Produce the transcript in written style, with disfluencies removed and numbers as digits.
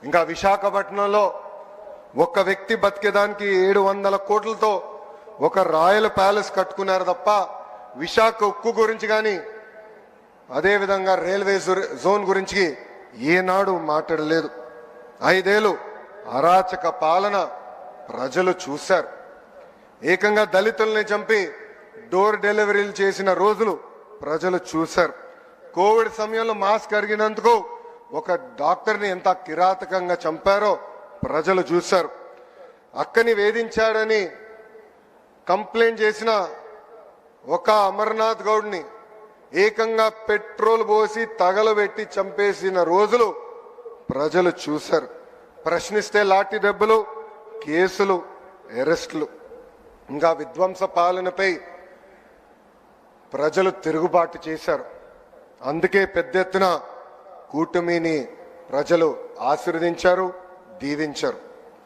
ఇంకా విశాఖపట్నంలో ఒక వ్యక్తి బతికేదానికి 700 కోట్లతో ఒక రాయల్ ప్యాలెస్ కట్టుకున్నారు తప్ప విశాఖ ఉక్కు గురించి కానీ అదేవిధంగా రైల్వే జోన్ గురించి ఏనాడు మాట్లాడలేదు. 5 ఏళ్ళు అరాచక పాలన ప్రజలు చూశారు. ఏకంగా దళితుల్ని చంపి డోర్ డెలివరీలు చేసిన రోజులు ప్రజలు చూశారు. కోవిడ్ సమయంలో మాస్క్ అడిగినందుకు ఒక డాక్టర్ని ఎంత కిరాతకంగా చంపారో ప్రజలు చూశారు. అక్కని వేధించాడని కంప్లైంట్ చేసిన ఒక అమర్నాథ్ గౌడ్ని ఏకంగా పెట్రోల్ పోసి తగలబెట్టి చంపేసిన రోజులు ప్రజలు చూశారు. ప్రశ్నిస్తే లాఠీ దెబ్బలు, కేసులు, అరెస్టులు. ఇంకా విధ్వంస పాలనపై ప్రజలు తిరుగుబాటు చేశారు. అందుకే పెద్ద ఎత్తున కూటమిని ప్రజలు ఆశీర్వదించారు, దీవించారు.